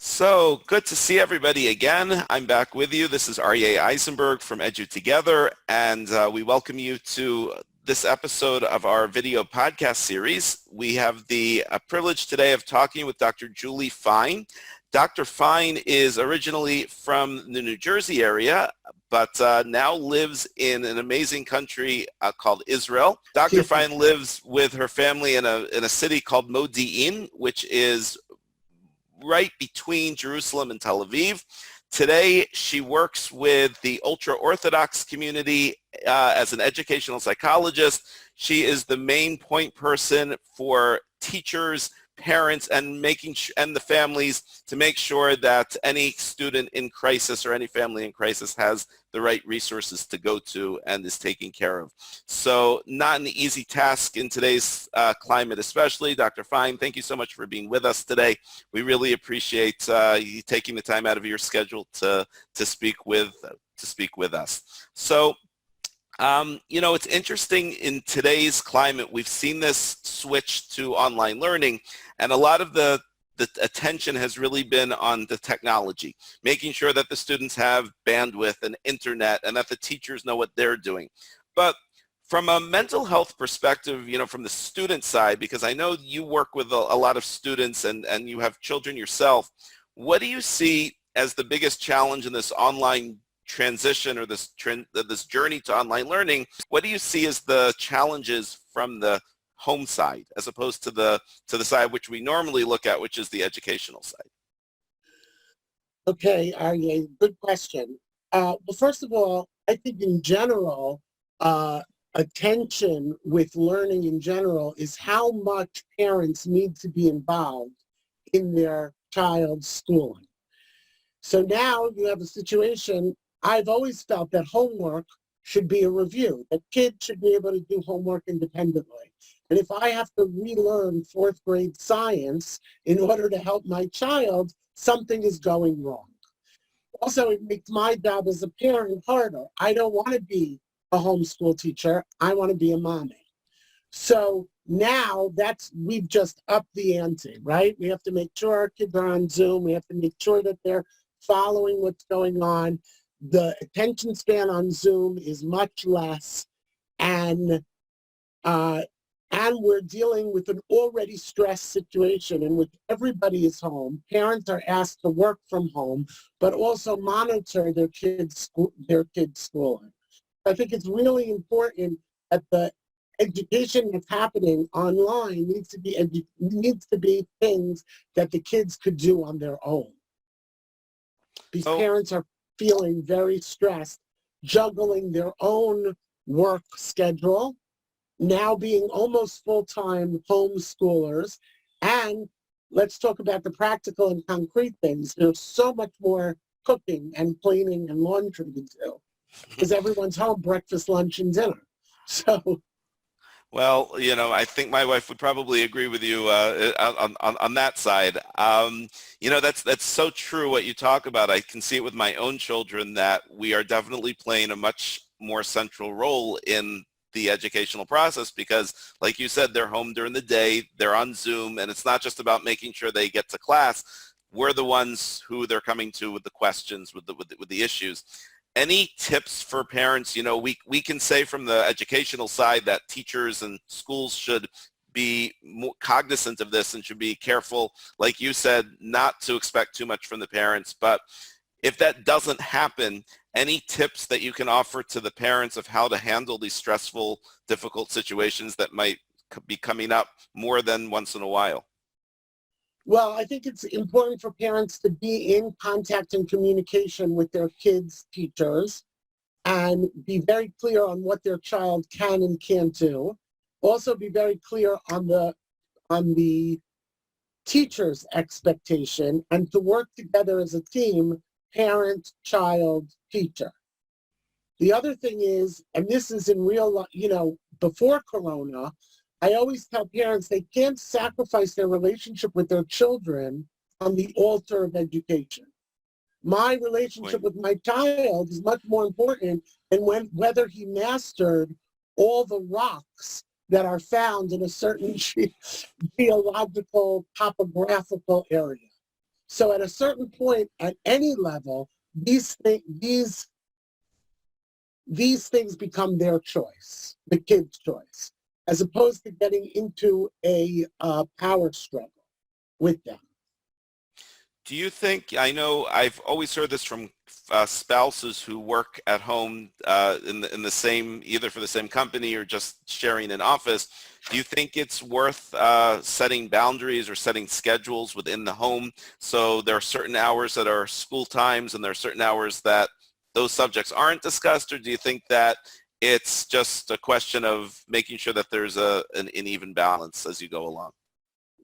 So good to see everybody again. I'm back with you. This is Aryeh Eisenberg from Edu-Together, and we welcome you to this episode of our video podcast series. We have the privilege today of talking with Dr. Julie Fine. Dr. Fine is originally from the New Jersey area, but now lives in an amazing country called Israel. Dr. Fine lives with her family in a city called Modi'in, which is right between Jerusalem and Tel Aviv. Today, she works with the ultra-Orthodox community as an educational psychologist. She is the main point person for teachers, parents, and the families to make sure that any student in crisis or any family in crisis has the right resources to go to and is taken care of. So not an easy task in today's climate especially. Dr. Fine, thank you so much for being with us today. We really appreciate you taking the time out of your schedule to speak with us. So it's interesting in today's climate, we've seen this switch to online learning, and a lot of the attention has really been on the technology, making sure that the students have bandwidth and internet and that the teachers know what they're doing. But from a mental health perspective, from the student side, because I know you work with a lot of students and you have children yourself, what do you see as the biggest challenge in this online transition or this journey to online learning? What do you see as the challenges from the home side as opposed to the side which we normally look at, which is the educational side? Okay, Aryeh, good question. Well, first of all, I think in general, attention with learning in general is how much parents need to be involved in their child's schooling. So now you have a situation. I've always felt that homework should be a review, that kids should be able to do homework independently. And if I have to relearn fourth grade science in order to help my child, something is going wrong. Also, it makes my job as a parent harder. I don't want to be a homeschool teacher. I want to be a mommy. So now we've just upped the ante, right? We have to make sure our kids are on Zoom. We have to make sure that they're following what's going on. The attention span on Zoom is much less, and we're dealing with an already stressed situation in which everybody is home. Parents are asked to work from home, but also monitor their kids' schooling. I think it's really important that the education that's happening online needs to be things that the kids could do on their own. These parents are feeling very stressed, juggling their own work schedule, now being almost full-time homeschoolers. And let's talk about the practical and concrete things. There's so much more cooking and cleaning and laundry to do because everyone's home, breakfast, lunch, and dinner. So. Well, I think my wife would probably agree with you on that side. That's so true what you talk about. I can see it with my own children that we are definitely playing a much more central role in the educational process because, like you said, they're home during the day, they're on Zoom, and it's not just about making sure they get to class. We're the ones who they're coming to with the questions, with the issues. Any tips for parents? We can say from the educational side that teachers and schools should be more cognizant of this and should be careful, like you said, not to expect too much from the parents. But if that doesn't happen, any tips that you can offer to the parents of how to handle these stressful, difficult situations that might be coming up more than once in a while? Well, I think it's important for parents to be in contact and communication with their kids' teachers and be very clear on what their child can and can't do. Also be very clear on the teacher's expectation and to work together as a team, parent, child, teacher. The other thing is, and this is in real life, before Corona, I always tell parents they can't sacrifice their relationship with their children on the altar of education. My relationship with my child is much more important than whether he mastered all the rocks that are found in a certain geological, topographical area. So at a certain point, at any level, these things become their choice, the kid's choice, as opposed to getting into a power struggle with them. Do you think, I know I've always heard this from spouses who work at home in the same, either for the same company or just sharing an office. Do you think it's worth setting boundaries or setting schedules within the home? So there are certain hours that are school times and there are certain hours that those subjects aren't discussed, or do you think that it's just a question of making sure that there's an even balance as you go along?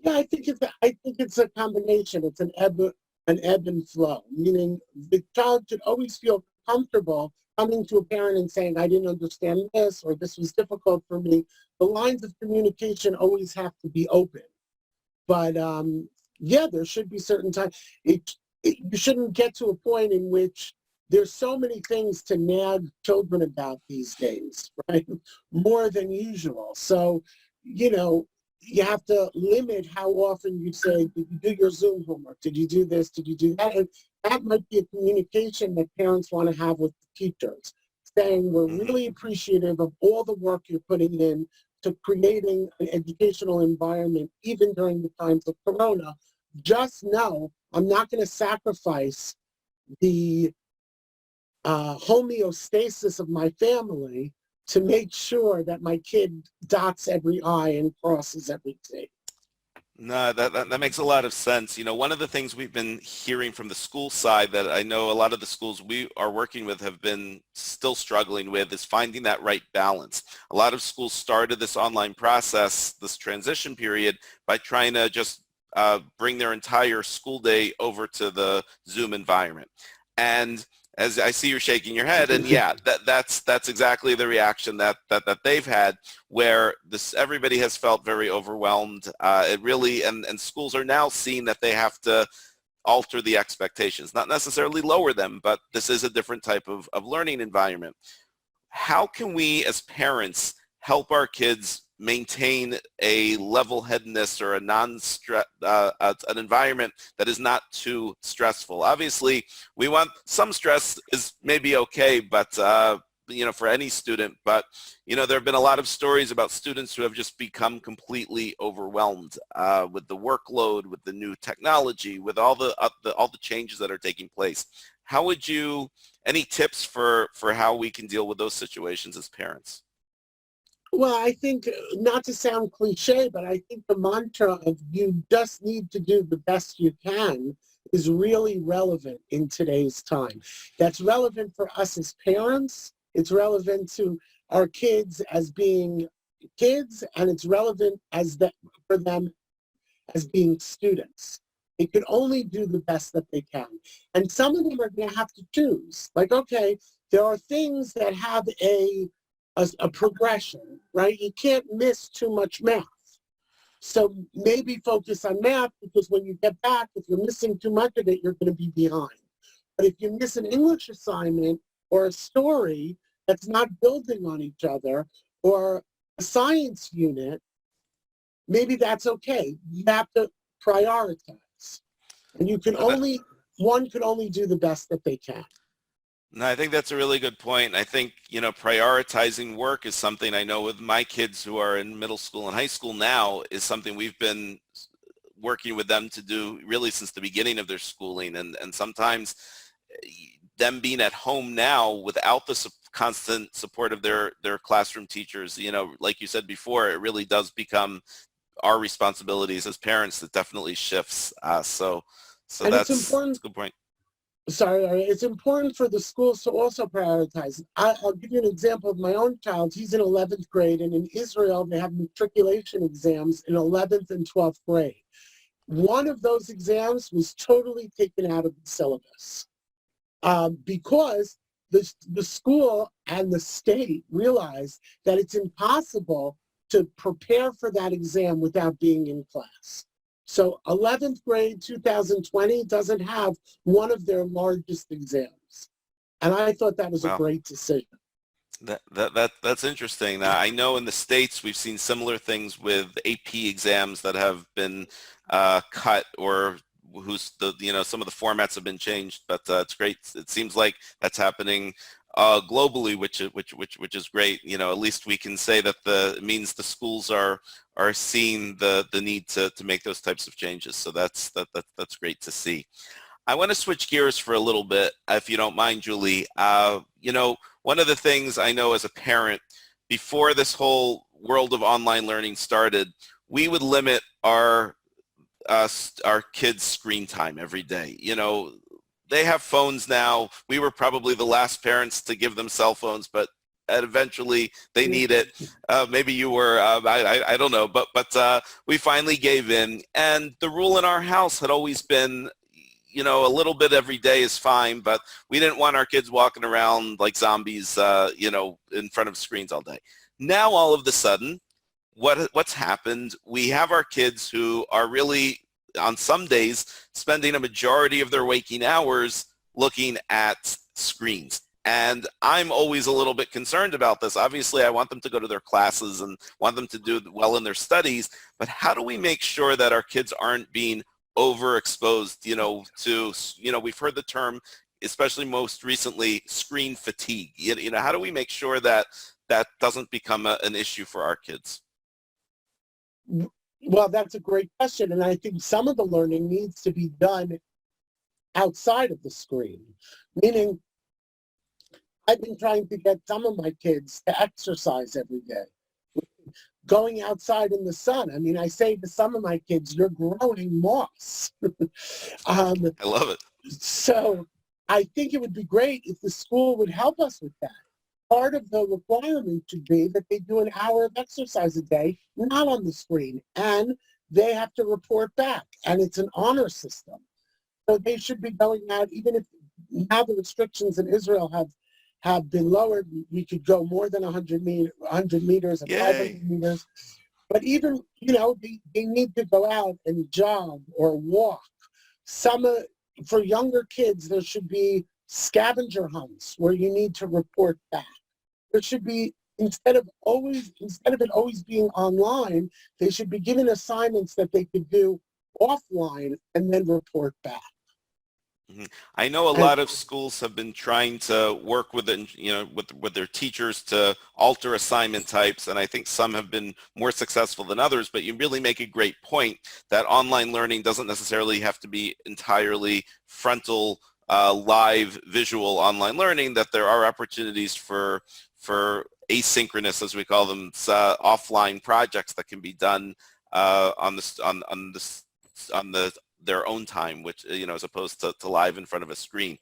Yeah, I think it's a combination. It's an ebb and flow, meaning the child should always feel comfortable coming to a parent and saying, I didn't understand this, or this was difficult for me. The lines of communication always have to be open. But yeah, there should be certain times. You shouldn't get to a point in which there's so many things to nag children about these days, right? More than usual. So, you know, you have to limit how often you say, did you do your Zoom homework? Did you do this? Did you do that? And that might be a communication that parents want to have with the teachers, saying we're really appreciative of all the work you're putting in to creating an educational environment, even during the times of Corona. Just know I'm not going to sacrifice the homeostasis of my family to make sure that my kid dots every I and crosses every T. No, that makes a lot of sense. You know, one of the things we've been hearing from the school side that I know a lot of the schools we are working with have been still struggling with is finding that right balance. A lot of schools started this online process, this transition period, by trying to just bring their entire school day over to the Zoom environment. And as I see you're shaking your head, and yeah, that's exactly the reaction that they've had, where everybody has felt very overwhelmed. It really, and schools are now seeing that they have to alter the expectations, not necessarily lower them, but this is a different type of learning environment. How can we as parents help our kids maintain a level-headedness or a an environment that is not too stressful? Obviously, we want some stress is maybe okay, but you know, for any student. But you know, there have been a lot of stories about students who have just become completely overwhelmed with the workload, with the new technology, with all the changes that are taking place. How would you? Any tips for how we can deal with those situations as parents? Well, I think, not to sound cliche, but I think the mantra of you just need to do the best you can is really relevant in today's time. That's relevant for us as parents. It's relevant to our kids as being kids, and it's relevant for them as being students. They can only do the best that they can. And some of them are going to have to choose. Like, okay, there are things that have a progression, right? You can't miss too much math. So maybe focus on math, because when you get back, if you're missing too much of it, you're going to be behind. But if you miss an English assignment or a story that's not building on each other, or a science unit, maybe that's okay. You have to prioritize. And one can only do the best that they can. No, I think that's a really good point. I think, you know, prioritizing work is something I know with my kids who are in middle school and high school now is something we've been working with them to do really since the beginning of their schooling. And sometimes them being at home now without the constant support of their classroom teachers, you know, like you said before, it really does become our responsibilities as parents. That definitely shifts. So And it's that's important. a good point. Sorry, it's important for the schools to also prioritize. I'll give you an example of my own child. He's in 11th grade, and in Israel, they have matriculation exams in 11th and 12th grade. One of those exams was totally taken out of the syllabus because the school and the state realized that it's impossible to prepare for that exam without being in class. So 11th grade 2020 doesn't have one of their largest exams. And I thought that was a Wow. great decision. That's interesting. Now, I know in the States we've seen similar things with AP exams that have been cut or who's some of the formats have been changed, but it's great. It seems like that's happening globally, which is great. At least we can say that it means the schools are seeing the need to make those types of changes. So that's great to see. I want to switch gears for a little bit, if you don't mind, Julie. One of the things I know as a parent, before this whole world of online learning started, we would limit our kids' screen time every day. They have phones now. We were probably the last parents to give them cell phones, but eventually they need it. Maybe you were, I don't know, but we finally gave in. And the rule in our house had always been, a little bit every day is fine, but we didn't want our kids walking around like zombies, in front of screens all day. Now, all of a sudden, what's happened, we have our kids who are really, on some days, spending a majority of their waking hours looking at screens. And I'm always a little bit concerned about this. Obviously, I want them to go to their classes and want them to do well in their studies, but how do we make sure that our kids aren't being overexposed, to, we've heard the term, especially most recently, screen fatigue. How do we make sure that that doesn't become an issue for our kids? Well, that's a great question. And I think some of the learning needs to be done outside of the screen. Meaning, I've been trying to get some of my kids to exercise every day. Going outside in the sun. I mean, I say to some of my kids, you're growing moss. I love it. So I think it would be great if the school would help us with that. Part of the requirement should be that they do an hour of exercise a day, not on the screen, and they have to report back, and it's an honor system. So they should be going out, even if now the restrictions in Israel have been lowered. We could go more than 100 meters and Yay. 500 meters. But even, they need to go out and jog or walk. For younger kids, there should be scavenger hunts where you need to report back. There should be, instead of it always being online, they should be given assignments that they could do offline and then report back. I know a lot of schools have been trying to work with with their teachers to alter assignment types, and I think some have been more successful than others, but you really make a great point that online learning doesn't necessarily have to be entirely frontal, live, visual online learning, that there are opportunities for asynchronous, as we call them, offline projects that can be done on their own time, which, as opposed to live in front of a screen.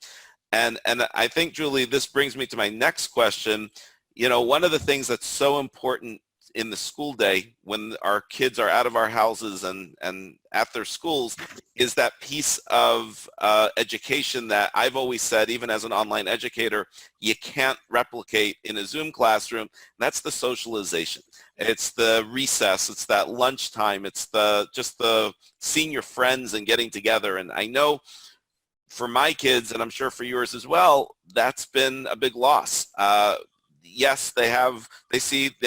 And I think, Julie, this brings me to my next question. One of the things that's so important in the school day when our kids are out of our houses and at their schools is that piece of education that I've always said, even as an online educator, you can't replicate in a Zoom classroom. And that's the socialization. It's the recess. It's that lunchtime. It's just the seeing your friends and getting together. And I know for my kids, and I'm sure for yours as well, that's been a big loss. Yes, they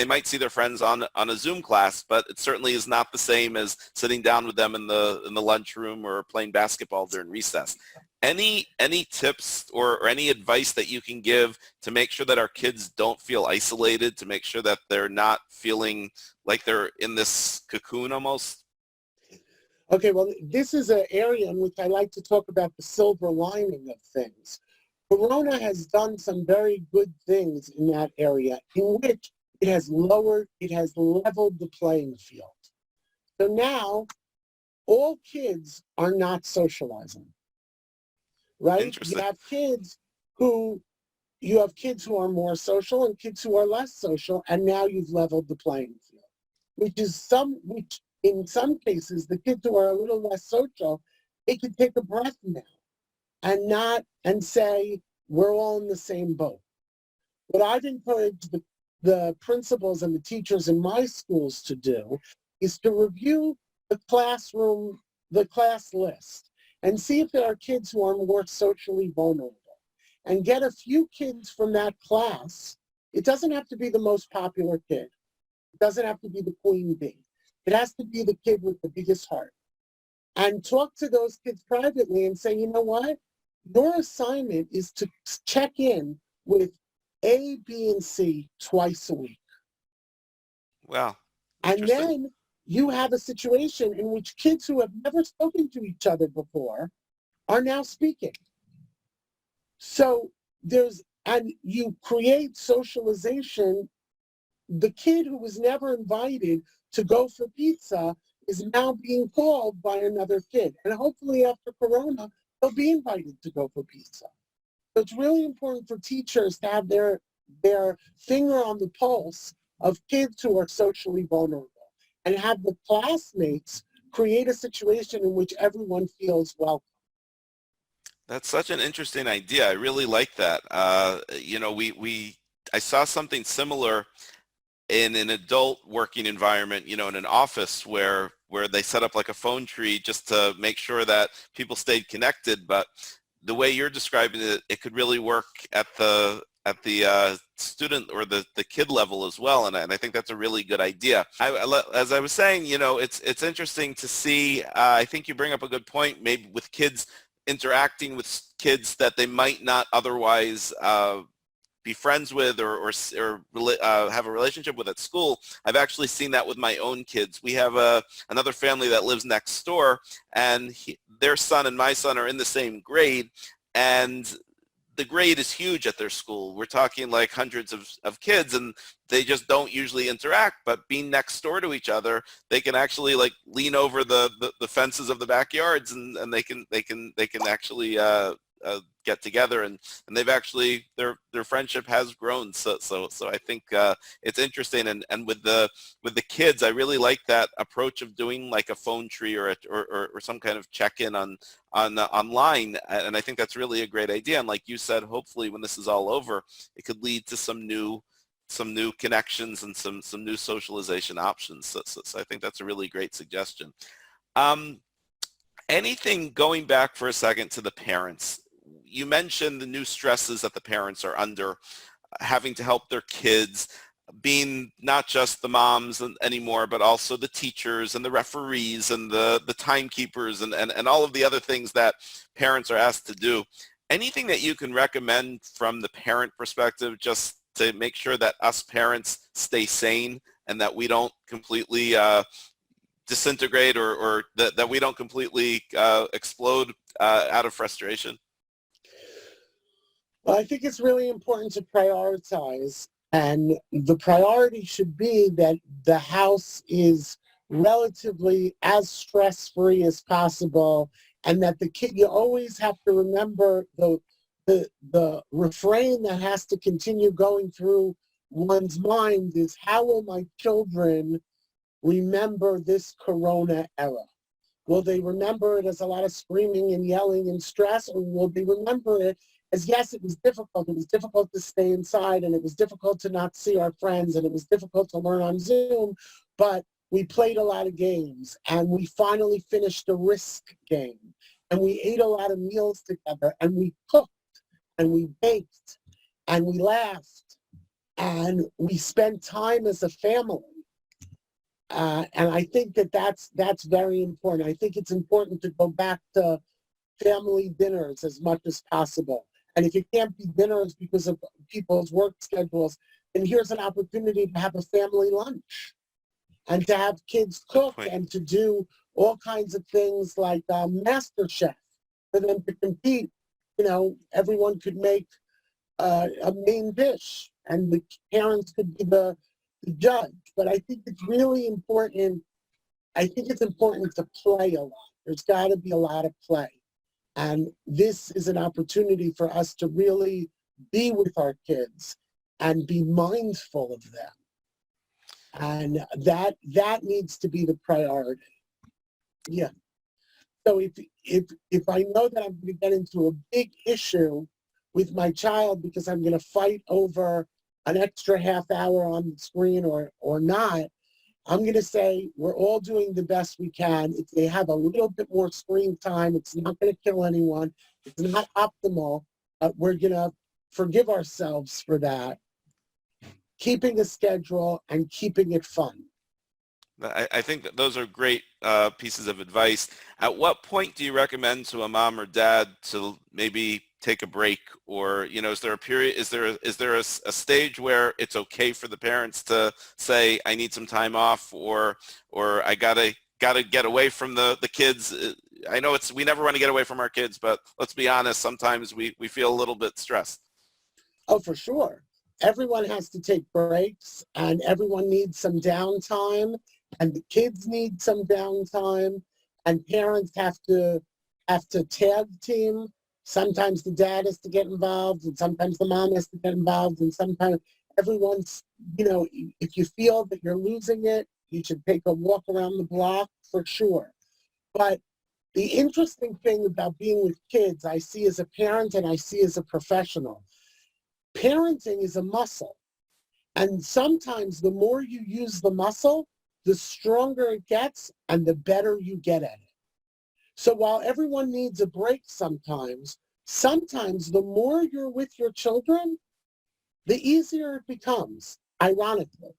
might see their friends on a Zoom class, but it certainly is not the same as sitting down with them in the lunchroom or playing basketball during recess. Any tips or any advice that you can give to make sure that our kids don't feel isolated, to make sure that they're not feeling like they're in this cocoon almost? Okay, well, this is an area in which I like to talk about the silver lining of things. Corona has done some very good things in that area in which it has leveled the playing field. So now all kids are not socializing, right? You have kids who are more social and kids who are less social, and now you've leveled the playing field, which in some cases, the kids who are a little less social, they can take a breath now and say, we're all in the same boat. What I've encouraged the principals and the teachers in my schools to do is to review the class list and see if there are kids who are more socially vulnerable and get a few kids from that class. It doesn't have to be the most popular kid. It doesn't have to be the queen bee. It has to be the kid with the biggest heart. and talk to those kids privately and say, you know what? Your assignment is to check in with A, B, and C twice a week. Wow. And Interesting. then you have a situation in which kids who have never spoken to each other before are now speaking. So and you create socialization. The kid who was never invited to go for pizza is now being called by another kid. And hopefully after Corona, they'll be invited to go for pizza. So it's really important for teachers to have their finger on the pulse of kids who are socially vulnerable and have the classmates create a situation in which everyone feels welcome. That's such an interesting idea. I really like that. I saw something similar in an adult working environment, in an office where they set up like a phone tree just to make sure that people stayed connected. But the way you're describing it, it could really work at the student or the kid level as well, and I think that's a really good idea. As I was saying, it's interesting to see. I think you bring up a good point. Maybe with kids interacting with kids that they might not otherwise be friends with or have a relationship with at school. I've actually seen that with my own kids. We have another family that lives next door, and their son and my son are in the same grade, and the grade is huge at their school. We're talking like hundreds of kids, and they just don't usually interact. But being next door to each other, they can actually like lean over the fences of the backyards, and they can actually get together, and they've actually their friendship has grown. So I think it's interesting, and with the kids, I really like that approach of doing like a phone tree or some kind of check-in on online, and I think that's really a great idea. And like you said, hopefully when this is all over, it could lead to some new connections and some new socialization options. So I think that's a really great suggestion. Anything, going back for a second to the parents, you mentioned the new stresses that the parents are under, having to help their kids, being not just the moms anymore, but also the teachers and the referees and the timekeepers and all of the other things that parents are asked to do. Anything that you can recommend from the parent perspective, just to make sure that us parents stay sane and that we don't completely disintegrate or that we don't completely explode out of frustration? Well, I think it's really important to prioritize, and the priority should be that the house is relatively as stress-free as possible, and that the kid, you always have to remember the refrain that has to continue going through one's mind is, how will my children remember this Corona era? Will they remember it as a lot of screaming and yelling and stress, or will they remember it as, yes, it was difficult. It was difficult to stay inside, and it was difficult to not see our friends, and it was difficult to learn on Zoom, but we played a lot of games, and we finally finished a Risk game, and we ate a lot of meals together, and we cooked, and we baked, and we laughed, and we spent time as a family. And I think that's very important. I think it's important to go back to family dinners as much as possible. And if it can't be dinners because of people's work schedules, then here's an opportunity to have a family lunch and to have kids cook and to do all kinds of things like MasterChef for them to compete. Everyone could make a main dish, and the parents could be the judge. But I think it's really important. I think it's important to play a lot. There's got to be a lot of play. And this is an opportunity for us to really be with our kids and be mindful of them. And that needs to be the priority. Yeah. So if I know that I'm going to get into a big issue with my child because I'm going to fight over an extra half hour on the screen or not, I'm going to say we're all doing the best we can. If they have a little bit more screen time, it's not going to kill anyone. It's not optimal, but we're going to forgive ourselves for that, keeping a schedule and keeping it fun. I think that those are great pieces of advice. At what point do you recommend to a mom or dad to maybe take a break, or is there a period? Is there a stage where it's okay for the parents to say, I need some time off, or I gotta get away from the kids? I know we never want to get away from our kids, but let's be honest, sometimes we feel a little bit stressed. Oh, for sure. Everyone has to take breaks and everyone needs some downtime and the kids need some downtime and parents have to tag team. Sometimes the dad has to get involved and sometimes the mom has to get involved and sometimes everyone's, if you feel that you're losing it, you should take a walk around the block for sure. But the interesting thing about being with kids, I see as a parent and I see as a professional, parenting is a muscle. And sometimes the more you use the muscle, the stronger it gets and the better you get at it. So while everyone needs a break sometimes the more you're with your children, the easier it becomes, ironically.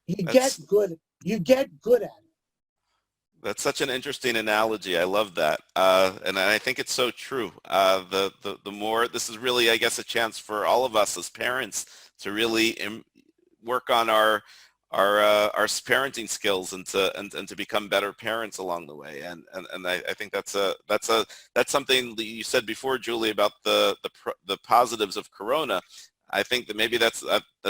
You That's get good at it. That's such an interesting analogy. I love that, and I think it's so true. The more, this is really, I guess, a chance for all of us as parents to really work on our parenting skills and to become better parents along the way. And I think that's something that you said before, Julie, about the positives of Corona. I think that maybe that's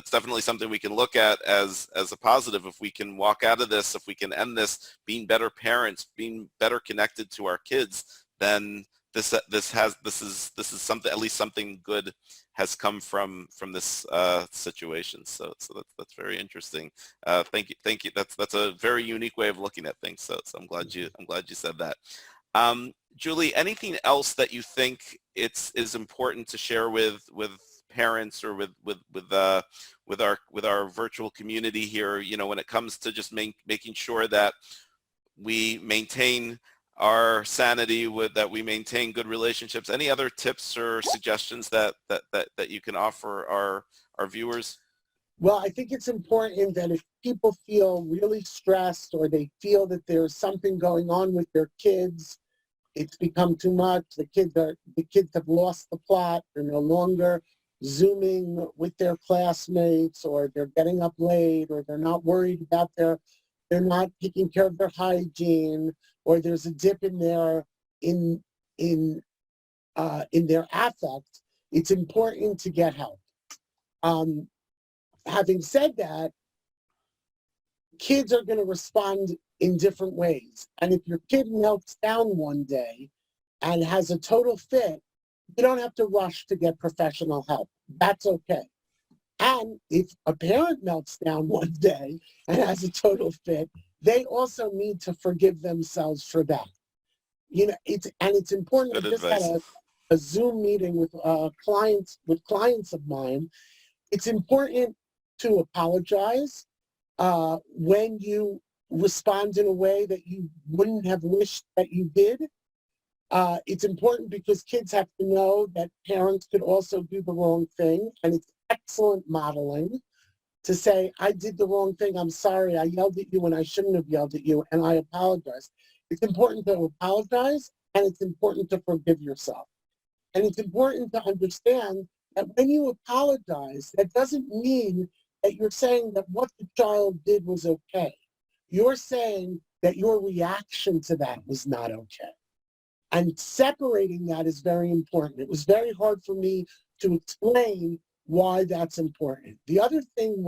definitely something we can look at as a positive. If we can walk out of this, if we can end this being better parents, being better connected to our kids, then this is something, at least something good has come from this situation. So that's very interesting. Thank you. That's a very unique way of looking at things. So I'm glad you said that. Julie, anything else that you think is important to share with parents or with our virtual community here, when it comes to just making sure that we maintain our sanity, that we maintain good relationships? Any other tips or suggestions that you can offer our viewers? Well, I think it's important that if people feel really stressed or they feel that there's something going on with their kids, it's become too much, the kids have lost the plot, they're no longer Zooming with their classmates, or they're getting up late, or they're not worried about they're not taking care of their hygiene, or there's a dip in their affect, it's important to get help. Having said that, kids are going to respond in different ways. And if your kid melts down one day and has a total fit, you don't have to rush to get professional help. That's okay. And if a parent melts down one day and has a total fit, they also need to forgive themselves for that. It's important. Good I just had advice. a Zoom meeting with clients of mine. It's important to apologize when you respond in a way that you wouldn't have wished that you did. It's important because kids have to know that parents could also do the wrong thing, and it's excellent modeling to say, I did the wrong thing, I'm sorry, I yelled at you when I shouldn't have yelled at you, and I apologize. It's important to apologize, and it's important to forgive yourself. And it's important to understand that when you apologize, that doesn't mean that you're saying that what the child did was okay. You're saying that your reaction to that was not okay. And separating that is very important. It was very hard for me to explain why that's important. The other thing,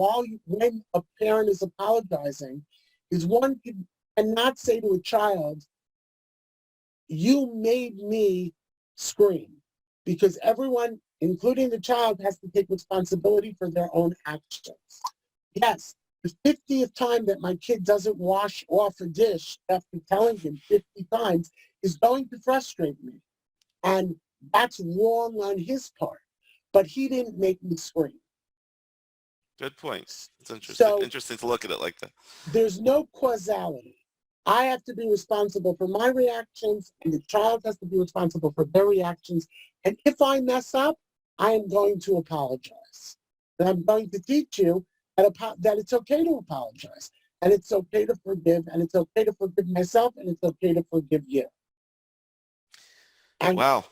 when a parent is apologizing, is one cannot say to a child, you made me scream, because everyone, including the child, has to take responsibility for their own actions. Yes, the 50th time that my kid doesn't wash off a dish after telling him 50 times is going to frustrate me. And that's wrong on his part. But he didn't make me scream. Good point. It's interesting. So Interesting to look at it like that. there's no causality. I have to be responsible for my reactions, and the child has to be responsible for their reactions. And if I mess up, I am going to apologize. And I'm going to teach you that it's okay to apologize. and it's okay to forgive, and it's okay to forgive myself, and it's okay to forgive you. And Wow.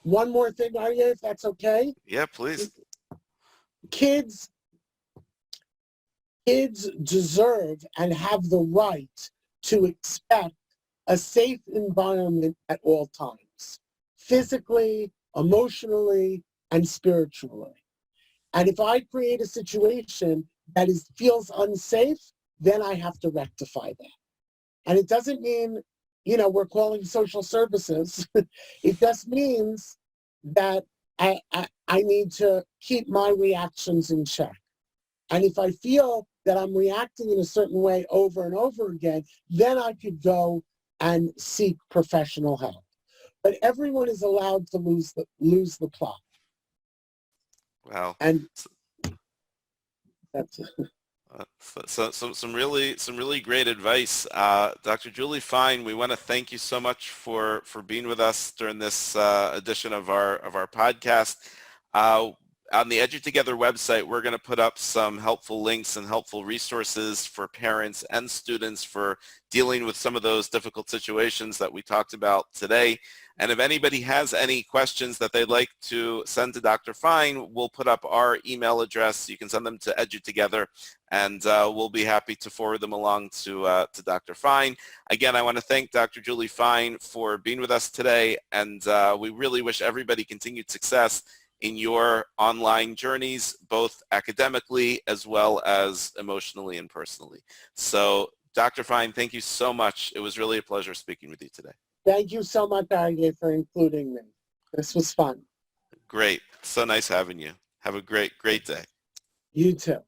one more thing, Arya, if that's okay. Yeah, please. Kids deserve and have the right to expect a safe environment at all times, physically, emotionally, and spiritually. And if I create a situation that feels unsafe, then I have to rectify that. And it doesn't mean, we're calling social services. It just means that I need to keep my reactions in check. And if I feel that I'm reacting in a certain way over and over again, then I could go and seek professional help. But everyone is allowed to lose the plot. Wow. And that's it. Some really great advice. Dr. Julie Fine, we want to thank you so much for being with us during this edition of our podcast. On the Edu-Together website, we're going to put up some helpful links and helpful resources for parents and students for dealing with some of those difficult situations that we talked about today. And if anybody has any questions that they'd like to send to Dr. Fine, we'll put up our email address. You can send them to Edu-Together, and we'll be happy to forward them along to Dr. Fine. Again, I want to thank Dr. Julie Fine for being with us today, and we really wish everybody continued success in your online journeys, both academically as well as emotionally and personally. So, Dr. Fine, thank you so much. It was really a pleasure speaking with you today. Thank you so much, Arya, for including me. This was fun. Great. So nice having you. Have a great day. You too.